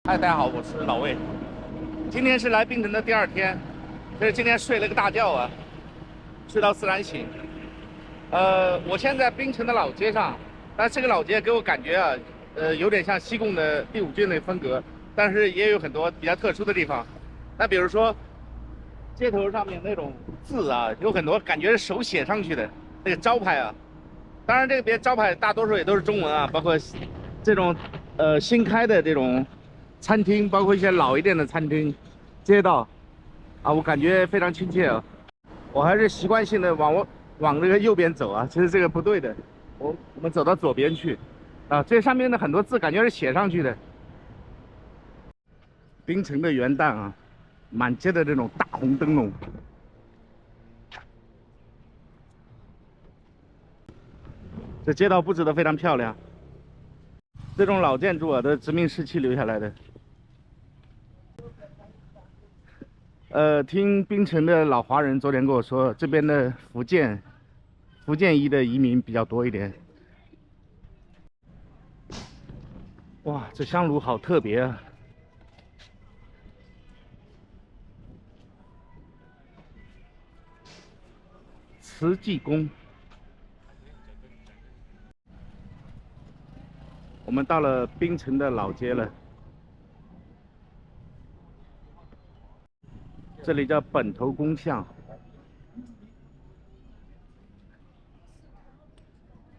嗨，大家好，我是老魏。今天是来槟城的第二天，就是今天睡了个大觉啊，睡到自然醒。我现在槟城的老街上，但这个老街给我感觉啊，有点像西贡的第五郡那风格，但是也有很多比较特殊的地方。那比如说，街头上面那种字啊，有很多感觉是手写上去的那个招牌啊。当然，这边招牌大多数也都是中文啊，包括这种新开的这种餐厅，包括一些老一点的餐厅、街道啊，我感觉非常亲切啊。我还是习惯性的往这个右边走啊，其实这个不对的，我们走到左边去啊。这上面的很多字感觉是写上去的。槟城的元旦啊，满街的这种大红灯笼。这街道布置得非常漂亮，这种老建筑啊，都是殖民时期留下来的。听槟城的老华人昨天跟我说，这边的福建裔的移民比较多一点。哇，这香炉好特别啊！慈济宫。我们到了槟城的老街了，这里叫本头公巷。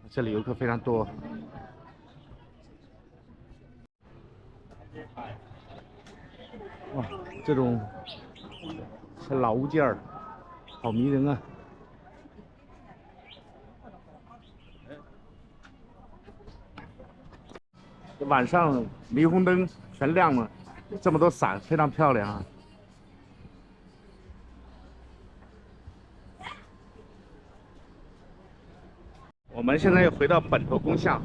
这里游客非常多。哇，这种老物件儿，好迷人啊！晚上霓虹灯全亮了，这么多伞，非常漂亮啊！我们现在又回到本头公巷。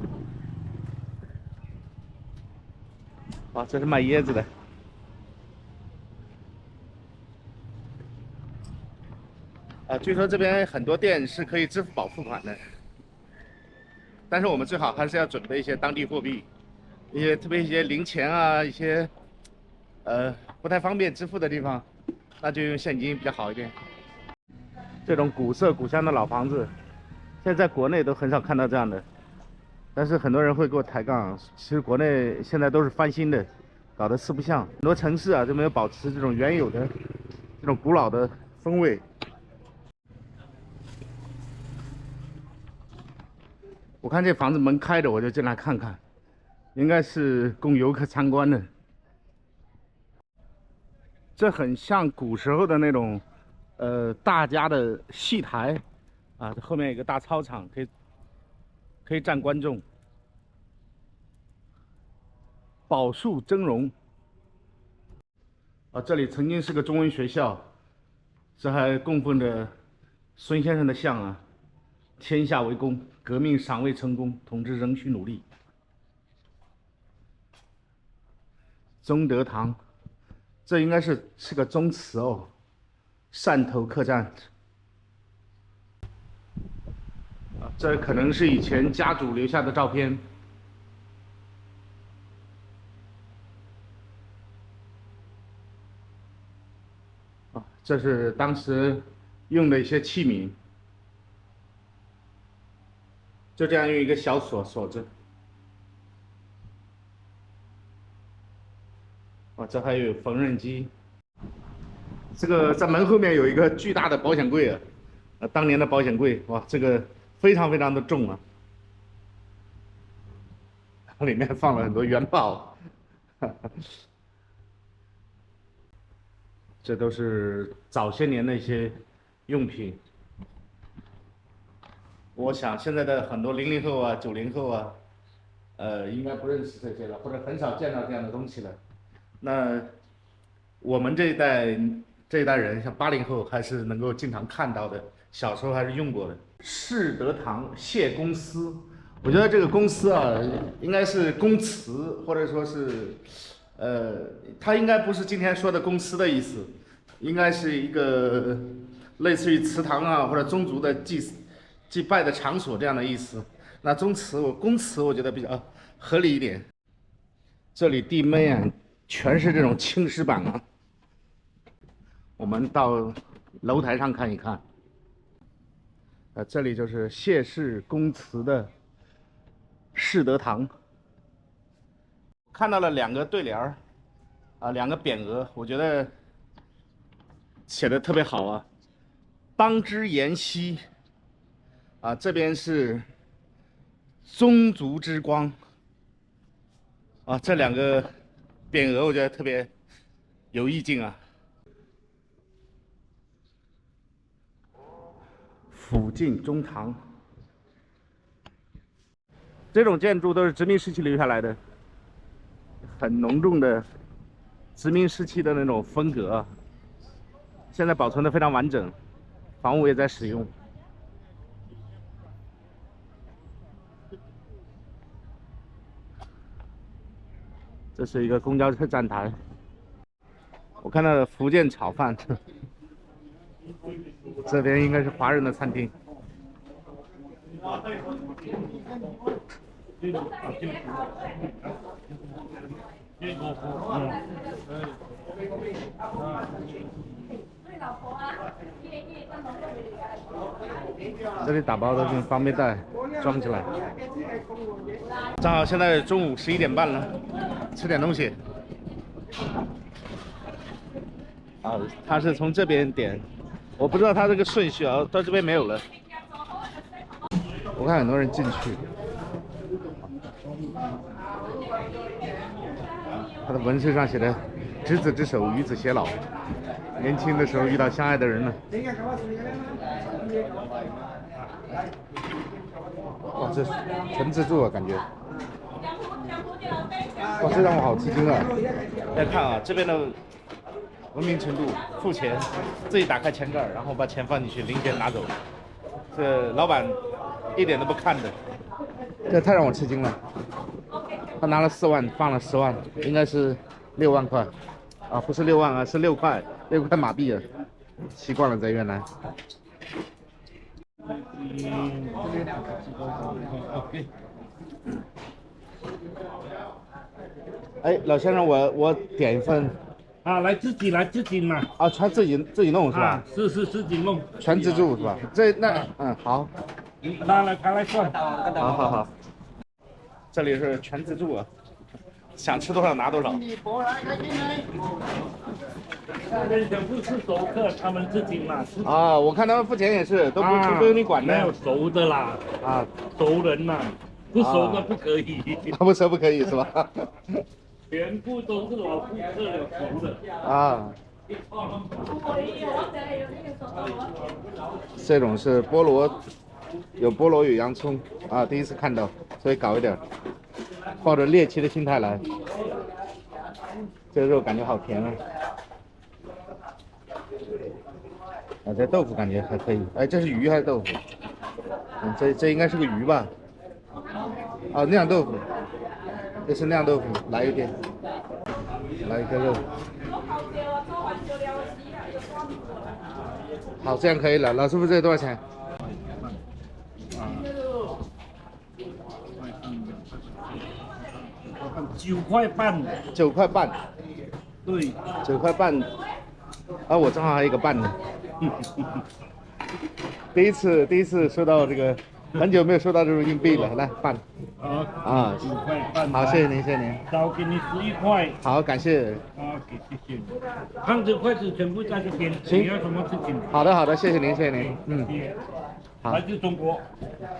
啊，这是卖椰子的。啊，据说这边很多店是可以支付宝付款的，但是我们最好还是要准备一些当地货币，特别一些零钱啊，一些不太方便支付的地方，那就用现金比较好一点。这种古色古香的老房子，现在在国内都很少看到这样的，但是很多人会给我抬杠，其实国内现在都是翻新的，搞得四不像，很多城市啊都没有保持这种原有的这种古老的风味。我看这房子门开着，我就进来看看，应该是供游客参观的。这很像古时候的那种，大家的戏台，啊，后面有个大操场，可以站观众。宝树峥嵘，啊，这里曾经是个中文学校，这还供奉着孙先生的像啊。天下为公，革命尚未成功，同志仍需努力。宗德堂，这应该是个宗祠哦。汕头客栈，啊，这可能是以前家主留下的照片。啊，这是当时用的一些器皿，就这样用一个小锁锁着。哇，这还有缝纫机。这个在门后面有一个巨大的保险柜啊，当年的保险柜，哇，这个非常非常的重啊，里面放了很多元宝，这都是早些年的一些用品。我想现在的很多00后啊、90后啊，应该不认识这些了，或者很少见到这样的东西了。那我们这一代人，像80后，还是能够经常看到的，小时候还是用过的。世德堂谢公司，我觉得这个公司啊，应该是公祠，或者说是，它应该不是今天说的公司的意思，应该是一个类似于祠堂啊或者宗族的祭拜的场所这样的意思。那公祠我觉得比较合理一点。这里地面全是这种青石板啊。我们到楼台上看一看。这里就是谢氏公祠的世德堂。看到了2个对联儿，2个匾额，我觉得写的特别好啊。邦之沿兮，这边是宗族之光，这2个匾额我觉得特别有意境啊。福晋中堂，这种建筑都是殖民时期留下来的，很浓重的殖民时期的那种风格啊，现在保存的非常完整，房屋也在使用。这是一个公交车站台，我看到了福建炒饭，这边应该是华人的餐厅。这里打包都是用方便袋装起来。正好现在中午11点半了，吃点东西。他是从这边点，我不知道他这个顺序啊，到这边没有了。我看很多人进去，他的纹饰上写的“执子之手，与子偕老”，年轻的时候遇到相爱的人了。哇，这纯自助啊，感觉。哇，这让我好吃惊啊！大家看啊，这边的文明程度，付钱，自己打开钱盖，然后把钱放进去，零钱拿走。这老板一点都不看的，这太让我吃惊了。他拿了4万，放了10万，应该是6万块，不是6万啊，是6块马币啊。习惯了在越南。哎，老先生，我点一份。来自己拿。全自己弄是吧？是自己弄，全自助是吧？好。他来算。好。这里是全自助啊，想吃多少拿多少。全部是熟客，他们自己拿。我看他们付钱也是，都不用你管的。没有熟的啦。熟人呐，不熟的不可以。不熟不可以是吧？全部都是老顾客了，熟的。这种是菠萝，有菠萝有洋葱第一次看到，所以搞一点，抱着猎奇的心态来。这肉感觉好甜啊！这豆腐感觉还可以。哎，这是鱼还是豆腐？这应该是个鱼吧？酿豆腐。这是酿豆腐，来一点，来一个肉。好，这样可以了。老师傅，这个多少钱？9块半。9块半。对，9块半。我正好还有一个半呢。第一次收到这个。很久没有收到这种硬币了，来办。9块半。好，谢谢您，谢谢您。少给你11块。好，感谢。谢谢。汤匙筷子全部在这边。行。你要什么事情？好的，谢谢您，谢谢您。好。来自中国。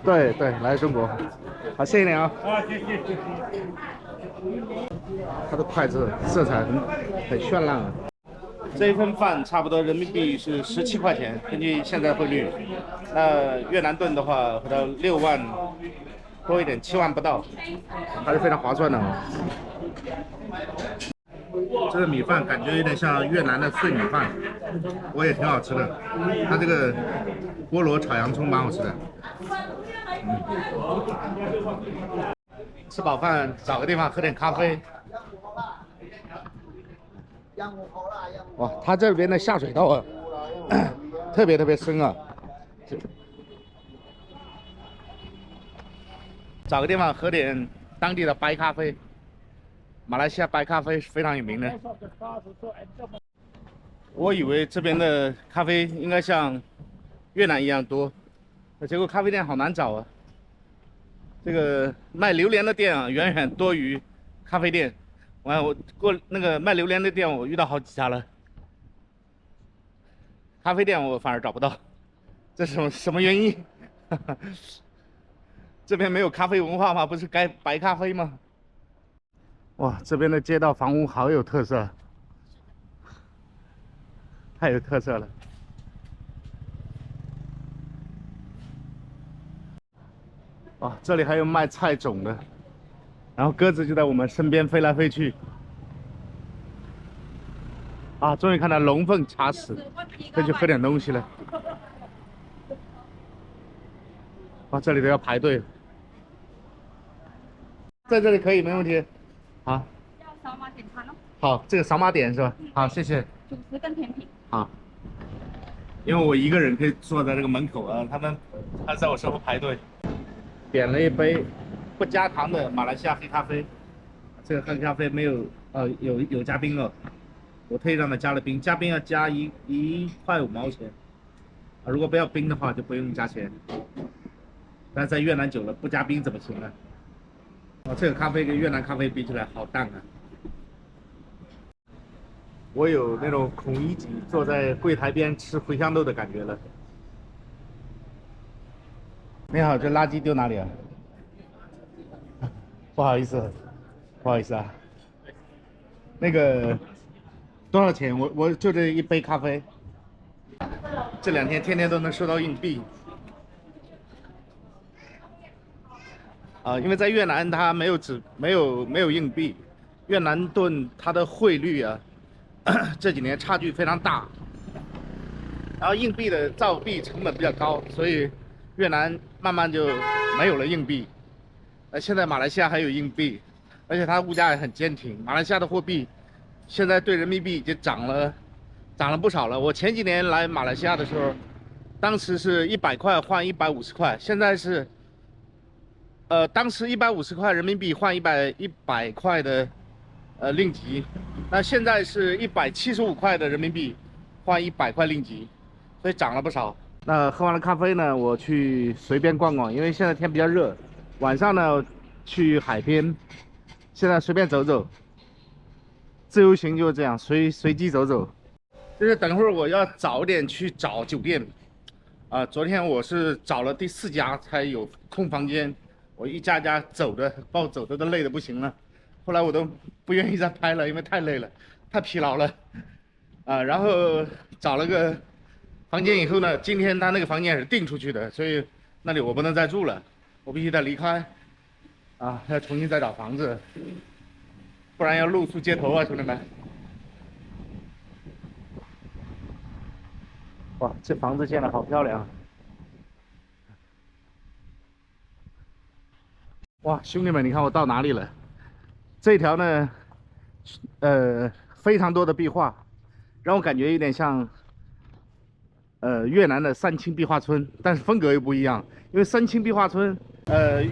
对，来自中国。好，谢谢您啊。谢谢。它的筷子色彩很绚烂啊。这一份饭差不多人民币是17块钱，根据现在汇率，那越南盾的话，回到6万多一点，7万不到，还是非常划算的啊。这个米饭感觉有点像越南的碎米饭，我也挺好吃的。它这个菠萝炒洋葱蛮好吃的。吃饱饭找个地方喝点咖啡。哇，它这边的下水道啊，特别深啊。找个地方喝点当地的白咖啡。马来西亚白咖啡是非常有名的。我以为这边的咖啡应该像越南一样多，结果咖啡店好难找啊。这个卖榴莲的店啊，远远多于咖啡店。我过那个卖榴莲的店，我遇到好几家了。咖啡店我反而找不到，这是什么原因？这边没有咖啡文化吗？不是该白咖啡吗？哇，这边的街道房屋好有特色，太有特色了。哇，这里还有卖菜种的，然后鸽子就在我们身边飞来飞去。啊，终于看到龙凤茶室，可以去喝点东西了。哇，这里都要排队。在这里可以，没问题。好。要扫码点餐哦。好，这个扫码点是吧？好，谢谢。主食跟甜品。好。因为我一个人可以坐在这个门口啊，他在我身后排队。点了一杯不加糖的马来西亚黑咖啡，这个黑咖啡没有有加冰哦，我特意让它加了冰，加冰要加1块5毛钱，啊，如果不要冰的话就不用加钱。但是在越南久了，不加冰怎么行呢？哦，这个咖啡跟越南咖啡比起来好淡啊。我有那种孔乙己坐在柜台边吃茴香豆的感觉了。你好，这垃圾丢哪里啊？不好意思，不好意思啊。那个多少钱？我就这一杯咖啡。这2天天天都能收到硬币。因为在越南它没有硬币，越南盾它的汇率啊，这几年差距非常大。然后硬币的造币成本比较高，所以越南慢慢就没有了硬币。现在马来西亚还有硬币，而且它物价也很坚挺。马来西亚的货币现在对人民币已经涨了不少了。我前几年来马来西亚的时候，当时是100块换150块，现在是当时150块人民币换100块的令吉，那现在是175块的人民币换100块令吉，所以涨了不少。那喝完了咖啡呢，我去随便逛逛，因为现在天比较热。晚上呢，去海边，现在随便走走，自由行就是这样，随机走走。就是等会儿我要早点去找酒店，昨天我是找了第4家才有空房间，我一家家走的，把我走的都累得不行了，后来我都不愿意再拍了，因为太累了，太疲劳了，然后找了个房间以后呢，今天他那个房间也是订出去的，所以那里我不能再住了。我必须得离开，要重新再找房子，不然要露宿街头啊，兄弟们！哇，这房子建得好漂亮！哇，兄弟们，你看我到哪里了？这条呢，非常多的壁画，让我感觉有点像越南的三清壁画村，但是风格又不一样，因为三清壁画村。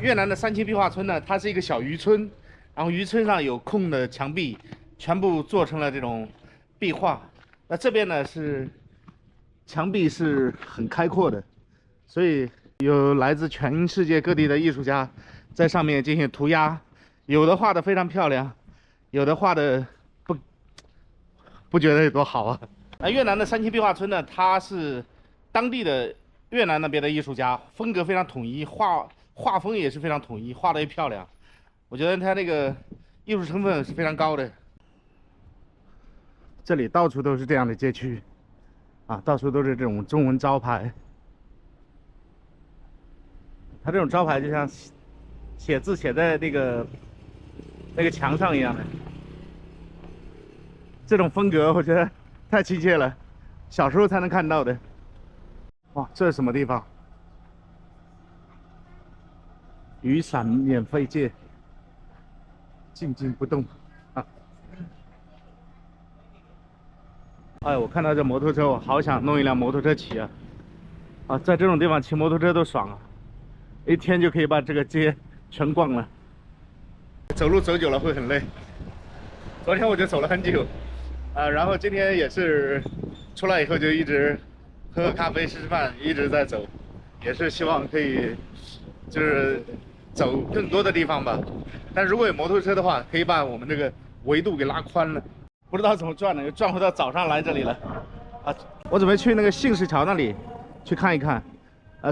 越南的三清壁画村呢，它是一个小渔村，然后渔村上有空的墙壁，全部做成了这种壁画。那这边呢是墙壁是很开阔的，所以有来自全世界各地的艺术家在上面进行涂鸦，有的画的非常漂亮，有的画的不觉得有多好啊。越南的三清壁画村呢，它是当地的越南那边的艺术家，风格非常统一，画风也是非常统一，画的也漂亮。我觉得它那个艺术成分是非常高的。这里到处都是这样的街区，到处都是这种中文招牌。它这种招牌就像写字写在那个墙上一样的。这种风格我觉得太亲切了，小时候才能看到的。哇，这是什么地方？雨伞免费借，静静不动。哎，我看到这摩托车，我好想弄一辆摩托车骑啊！在这种地方骑摩托车都爽啊，一天就可以把这个街全逛了。走路走久了会很累，昨天我就走了很久，然后今天也是出来以后就一直喝喝咖啡、吃吃饭，一直在走，也是希望可以就是走更多的地方吧。但如果有摩托车的话，可以把我们这个维度给拉宽了。不知道怎么转了，又转回到早上来这里了。我准备去那个信市桥那里去看一看。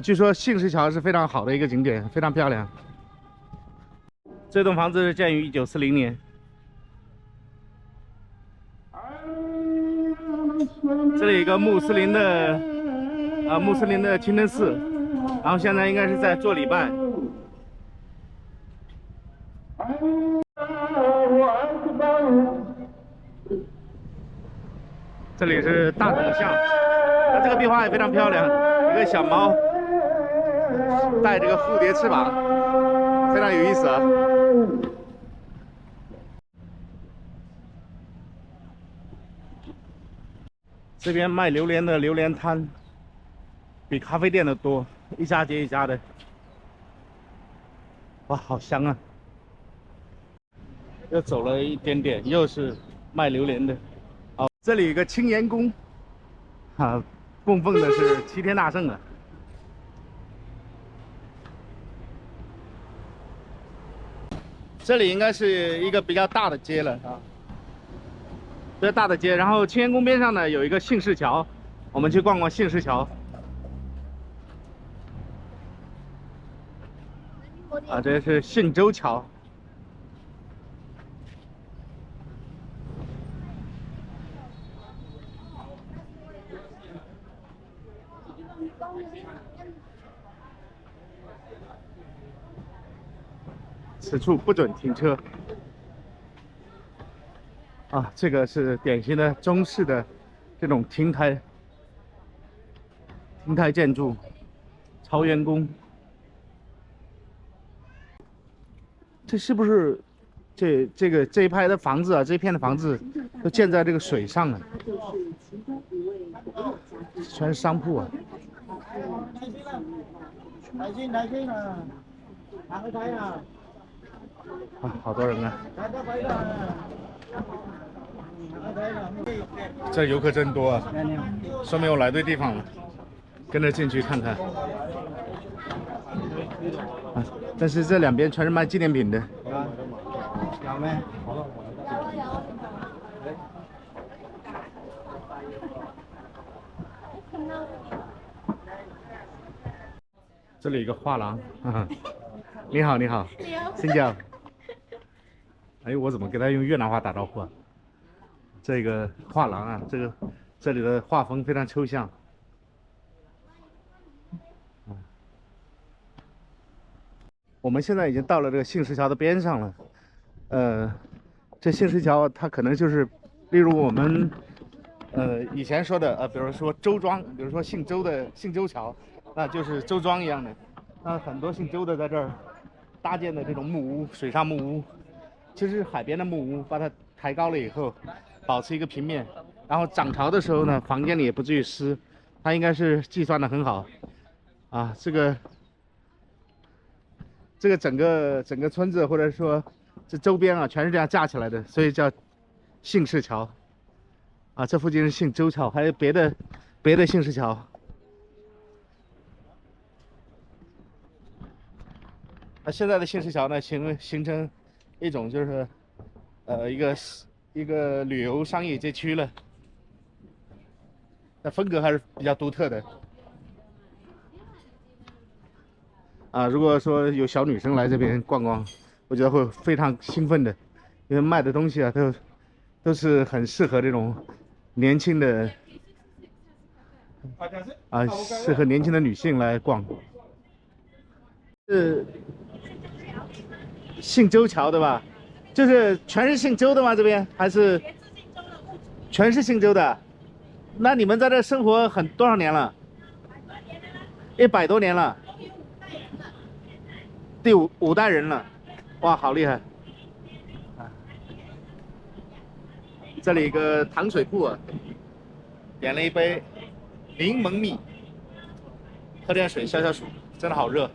据说信市桥是非常好的一个景点，非常漂亮。这栋房子是建于1940年。这里有一个穆斯林的清真寺，然后现在应该是在做礼拜。这里是大铜像，这个壁画也非常漂亮，一个小猫带这个蝴蝶翅膀，非常有意思啊。这边卖榴莲的榴莲摊比咖啡店的多，一家接一家的。哇，好香啊！又走了一点点，又是卖榴莲的。哦，这里有个青岩宫，供奉的是齐天大圣啊。这里应该是一个比较大的街了啊。比较大的街，然后青岩宫边上呢有一个信市桥，我们去逛逛信市桥。这是信州桥。此处不准停车。这个是典型的中式的这种亭台建筑，朝元宫。这是不是这一派的房子啊？这一片的房子都建在这个水上啊，全是商铺啊。好多人啊！这游客真多啊，说明我来对地方了。跟着进去看看。但是这两边全是卖纪念品的。这里有一个画廊，你好，你好，新疆。哎，我怎么跟他用越南话打招呼啊？这个画廊啊，这里的画风非常抽象。我们现在已经到了这个信石桥的边上了。这信石桥它可能就是，例如我们以前说的比如说周庄，比如说姓周的姓周桥，那就是周庄一样的。那很多姓周的在这儿搭建的这种木屋，水上木屋，其实是海边的木屋，把它抬高了以后，保持一个平面，然后涨潮的时候呢，房间里也不至于湿，它应该是计算的很好啊。这个整个村子或者说这周边啊，全是这样架起来的，所以叫信石桥啊。这附近是信周桥，还有别的信石桥。现在的信石桥呢，形成一种就是一个旅游商业街区了，那风格还是比较独特的。如果说有小女生来这边逛逛，我觉得会非常兴奋的，因为卖的东西啊都是很适合这种年轻的适合年轻的女性来逛。是姓周桥对吧？就是全是姓周的吗？这边还是全是姓周的？那你们在这生活多少年了？100多年了。第五代人了，哇，好厉害！这里一个糖水铺啊，点了一杯柠檬蜜，喝点水消消暑，真的好热。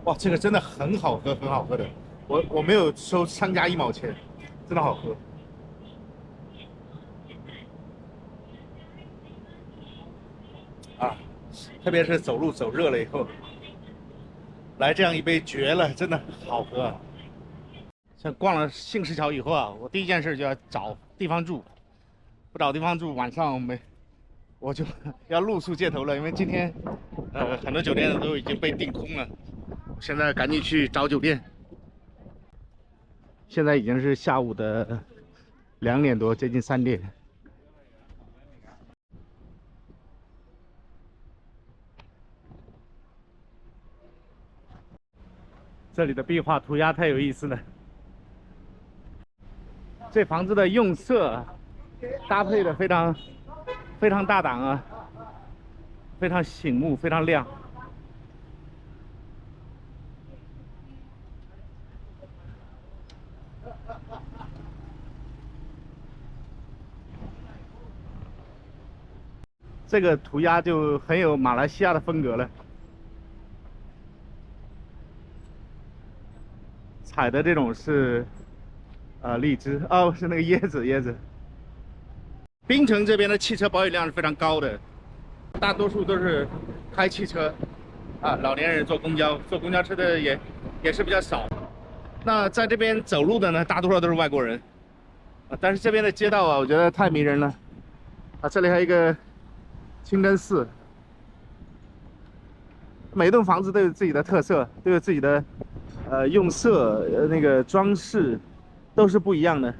哇，这个真的很好喝，很好喝的。我没有收商家1毛钱，真的好喝。特别是走路走热了以后，来这样一杯绝了，真的好喝啊。像逛了杏石桥以后啊，我第一件事就要找地方住，不找地方住，晚上我就要露宿街头了，因为今天很多酒店都已经被订空了，现在赶紧去找酒店。现在已经是下午的2点多，接近3点。这里的壁画涂鸦太有意思了。这房子的用色搭配的非常大胆啊，非常醒目，非常亮。这个涂鸦就很有马来西亚的风格了。采的这种是荔枝哦，是那个椰子。槟城这边的汽车保有量是非常高的，大多数都是开汽车啊，老年人坐公交车的也是比较少。那在这边走路的呢，大多数都是外国人啊。但是这边的街道啊，我觉得太迷人了啊！这里还有一个清真寺，每栋房子都有自己的特色，都有自己的用色那个装饰都是不一样的。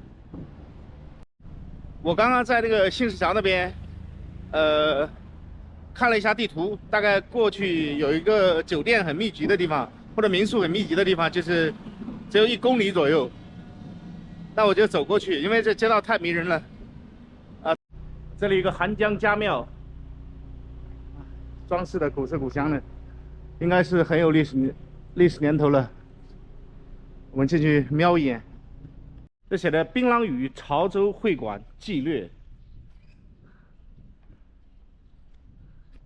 我刚刚在那个杏石桥那边，看了一下地图，大概过去有一个酒店很密集的地方，或者民宿很密集的地方，就是只有1公里左右。那我就走过去，因为这街道太迷人了。这里有一个韩江家庙，装饰的古色古香的，应该是很有历史年头了。我们进去瞄一眼。这写的槟榔屿潮州会馆纪略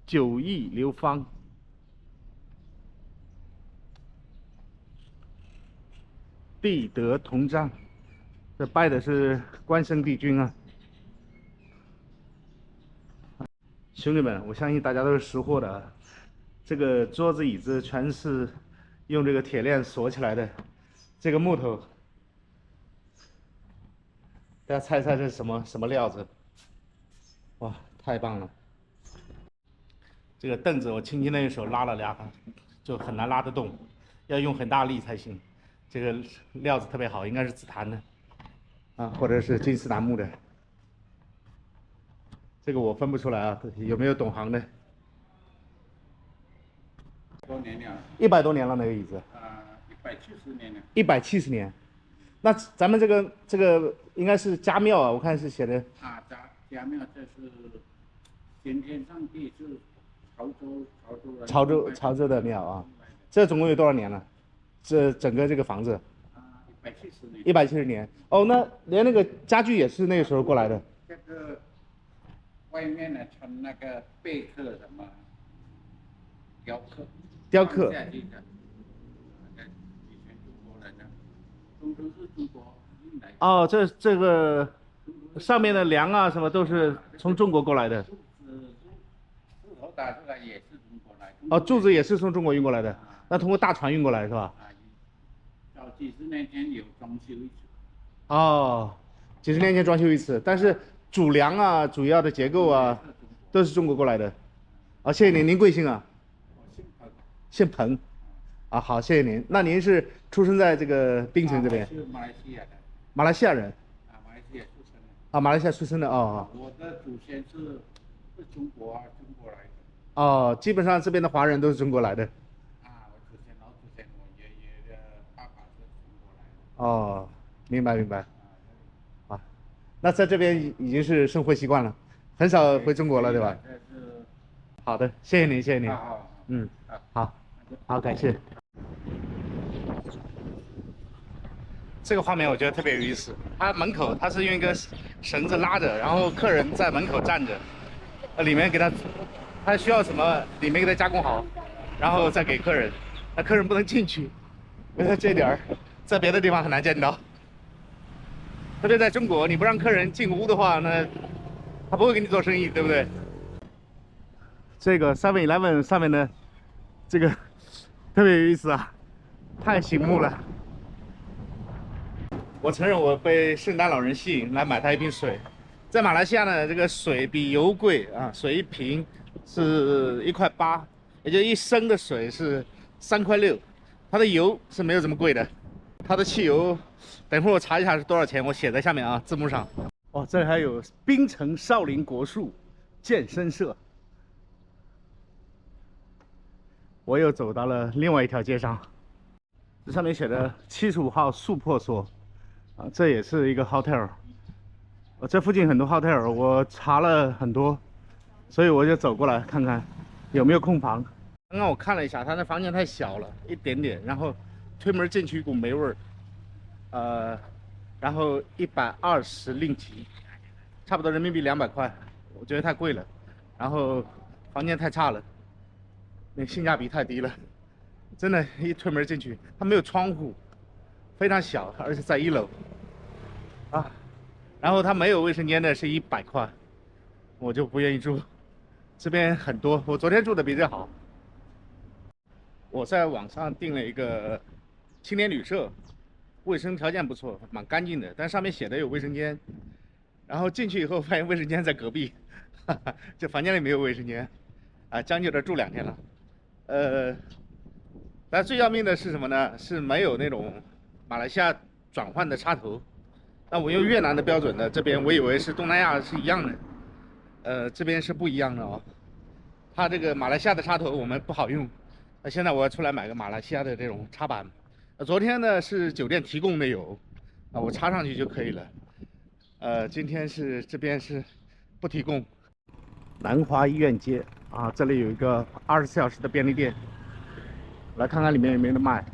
，9亿流芳，地德同章。这拜的是关圣帝君啊！兄弟们，我相信大家都是识货的啊。这个桌子椅子全是用这个铁链锁起来的，这个木头。大家猜猜这是什么料子？哇，太棒了！这个凳子我轻轻的用手拉了拉，就很难拉得动，要用很大力才行。这个料子特别好，应该是紫檀的，啊，或者是金丝楠木的。这个我分不出来啊，有没有懂行的多年了？100多年了那个椅子。170年了。170年。那咱们这个应该是家庙啊，我看是写的。啊，家庙这是先天上帝是潮州的庙啊。这总共有多少年了？这整个这个房子。啊，170年。170年。哦，那连那个家具也是那个时候过来的。这个外面呢，穿那个贝壳什么雕刻。下去的。以前中国人的，都是中国运来的。哦，这个上面的梁啊什么都是从中国过来的。柱头打出来也是中国来的。哦，柱子也是从中国运过来的，那通过大船运过来是吧？啊，早几十年前有装修一次。哦，几十年前装修一次，但是主梁啊、主要的结构啊都是中国过来的。啊，谢谢您，您贵姓啊？我姓彭。姓彭。啊，好，谢谢您。那您是出生在这个槟城这边？是马来西亚的。马来西亚人。啊，马来西亚出生的。啊，马来西亚出生的哦。我的祖先是中国来的。哦，基本上这边的华人都是中国来的。啊，我祖先、老祖先，我爷爷的爸爸是中国来的。哦，明白。啊，那在这边已经是生活习惯了，很少回中国了，对吧？这是。好的，谢谢您，谢谢您。好。嗯，好，感谢。这个画面我觉得特别有意思。它门口它是用一个绳子拉着，然后客人在门口站着，里面给他需要什么，里面给他加工好，然后再给客人。那客人不能进去，因为这点儿在别的地方很难见到。特别在中国，你不让客人进屋的话，那他不会跟你做生意，对不对？这个 7-Eleven 上面的这个特别有意思啊，太醒目了。我承认我被圣诞老人吸引来买他一瓶水。在马来西亚呢，这个水比油贵啊，水一瓶是1.8块，也就1升的水是3.6块，它的油是没有这么贵的。它的汽油，等会儿我查一下是多少钱，我写在下面啊，字幕上。哦，这里还有槟城少林国术健身社。我又走到了另外一条街上，这上面写的75号速破所。啊，这也是一个 hotel， 这附近很多 hotel， 我查了很多，所以我就走过来看看有没有空房。刚刚我看了一下，他那房间太小了，一点点，然后推门进去一股霉味儿，然后120令吉，差不多人民币200块，我觉得太贵了，然后房间太差了，那性价比太低了，真的，一推门进去，它没有窗户。非常小，而且在1楼，啊，然后它没有卫生间的是100块，我就不愿意住。这边很多，我昨天住的比这好。我在网上订了一个青年旅社，卫生条件不错，蛮干净的，但上面写的有卫生间，然后进去以后发现卫生间在隔壁，哈哈，这房间里没有卫生间，啊，将就着住2天了。但最要命的是什么呢？是没有那种马来西亚转换的插头，那我用越南的标准呢，这边我以为是东南亚是一样的，这边是不一样的哦。它这个马来西亚的插头我们不好用，那现在我要出来买个马来西亚的这种插板。昨天呢是酒店提供的有，啊，我插上去就可以了。今天是这边是不提供。南华医院街啊，这里有一个24小时的便利店，来看看里面有没有得卖。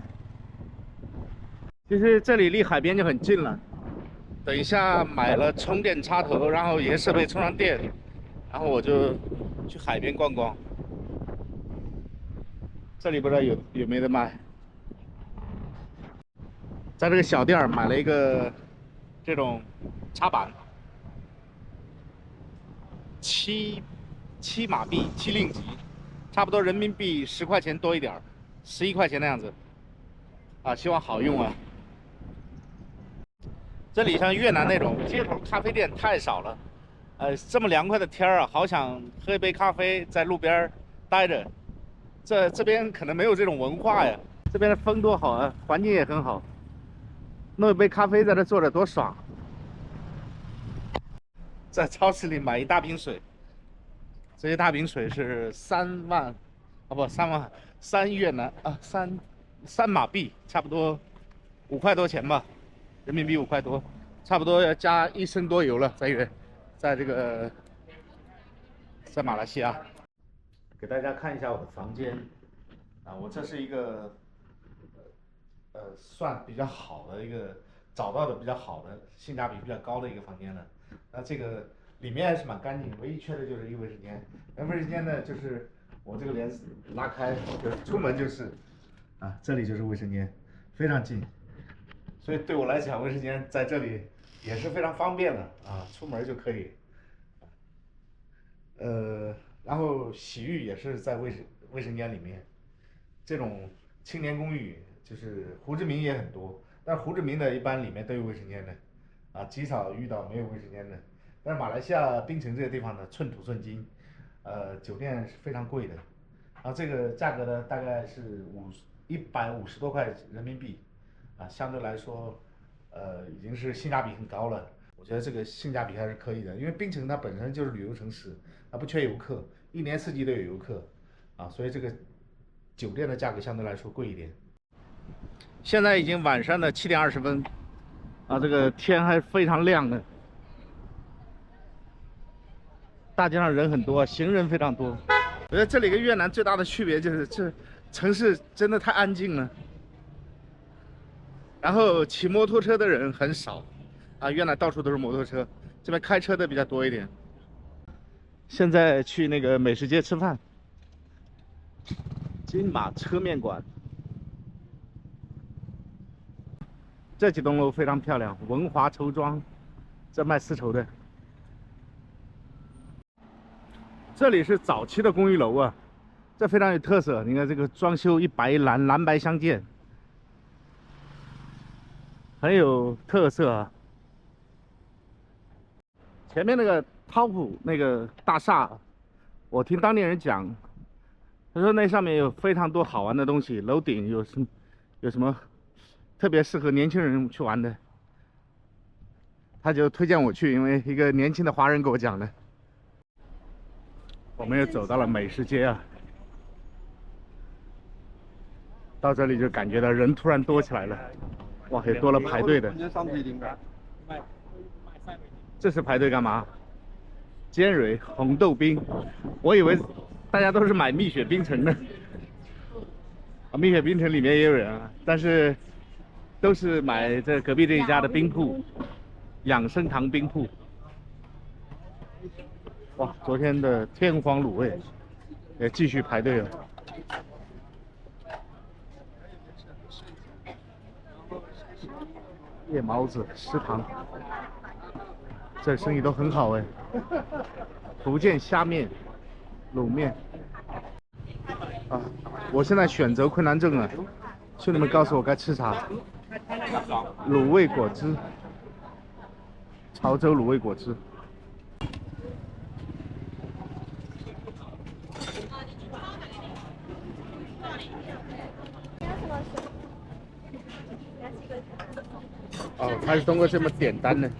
其实这里离海边就很近了，等一下买了充电插头，然后也设备充上电，然后我就去海边逛逛。这里不知道有没有得卖。在这个小店买了一个这种插板，7马币7令吉，差不多人民币10块钱多一点，11块钱的样子。啊，希望好用啊。这里像越南那种街头咖啡店太少了，这么凉快的天啊，好想喝一杯咖啡，在路边待着。这边可能没有这种文化呀。这边的风多好啊，环境也很好，弄一杯咖啡在这坐着多爽。在超市里买一大瓶水，这些大瓶水是3万，啊不3越南啊3马币，差不多5块多钱吧。人民币5块多，差不多要加1升多油了，在这个在马来西亚。给大家看一下我的房间啊，我这是一个算比较好的一个找到的比较好的性价比比较高的一个房间了。那这个里面还是蛮干净，唯一缺的就是一个卫生间。那卫生间呢，就是我这个帘子拉开，就是出门就是啊，这里就是卫生间，非常近。所以对我来讲，卫生间在这里也是非常方便的啊，出门就可以。然后洗浴也是在卫生间里面。这种青年公寓就是胡志明也很多，但是胡志明的一般里面都有卫生间的，啊，极少遇到没有卫生间的。但是马来西亚槟城这个地方呢，寸土寸金，酒店是非常贵的，然后这个价格呢大概是150多块人民币。啊，相对来说，已经是性价比很高了。我觉得这个性价比还是可以的，因为槟城它本身就是旅游城市，它不缺游客，一年四季都有游客，啊，所以这个酒店的价格相对来说贵一点。现在已经晚上的7点20分，啊，这个天还非常亮的，大街上人很多，行人非常多。我觉得这里跟越南最大的区别就是这城市真的太安静了。然后骑摩托车的人很少，啊，越南到处都是摩托车，这边开车的比较多一点。现在去那个美食街吃饭，金马车面馆。这几栋楼非常漂亮，文华绸庄，这卖丝绸的。这里是早期的公寓楼啊，这非常有特色。你看这个装修一白一蓝，蓝白相间，很有特色啊。前面那个 top 那个大厦，我听当地人讲，他说那上面有非常多好玩的东西，楼顶有什么特别适合年轻人去玩的，他就推荐我去，因为一个年轻的华人给我讲的。我们又走到了美食街啊，到这里就感觉到人突然多起来了，哇，也多了排队的。这是排队干嘛？尖蕊红豆冰，我以为大家都是买蜜雪冰城的。啊，蜜雪冰城里面也有人啊，但是都是买这隔壁这一家的冰铺，养生堂冰铺。哇，昨天的天皇卤味也继续排队了。夜毛子食堂，这生意都很好哎。福建虾面、卤面啊，我现在选择困难症了。兄弟们告诉我该吃啥？卤味果汁，潮州卤味果汁。哦，它是通过这么点单的。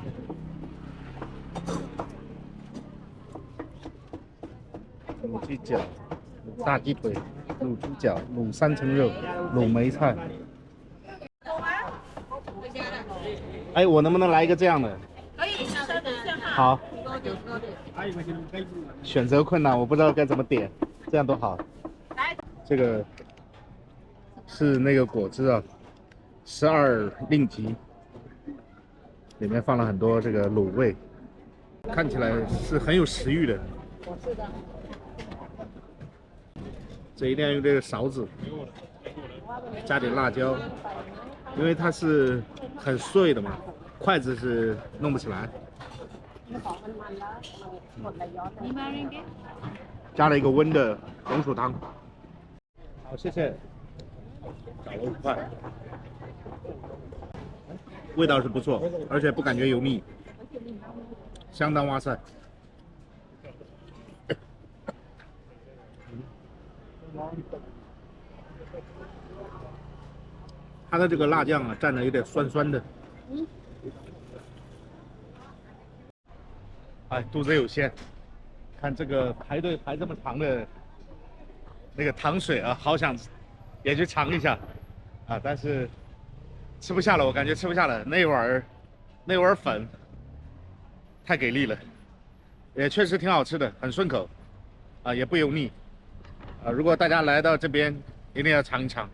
卤鸡脚、卤大鸡腿、卤猪脚、卤三层肉、卤梅菜。哎，我能不能来一个这样的？可以，好。选择困难，我不知道该怎么点，这样多好。这个是那个果汁啊，12令吉。里面放了很多这个卤味，看起来是很有食欲的。是的。这一定要用这个勺子，加点辣椒，因为它是很碎的嘛，筷子是弄不起来。加了一个温的红薯汤。好，谢谢。找了5块。味道是不错，而且不感觉油腻，相当哇塞。它的这个辣酱啊，蘸的有点酸酸的。哎，肚子有限，看这个排队排这么长的那个糖水啊，好想也去尝一下啊，但是。吃不下了，我感觉吃不下了。那碗粉太给力了，也确实挺好吃的，很顺口，啊，也不油腻，啊，如果大家来到这边，一定要尝一尝。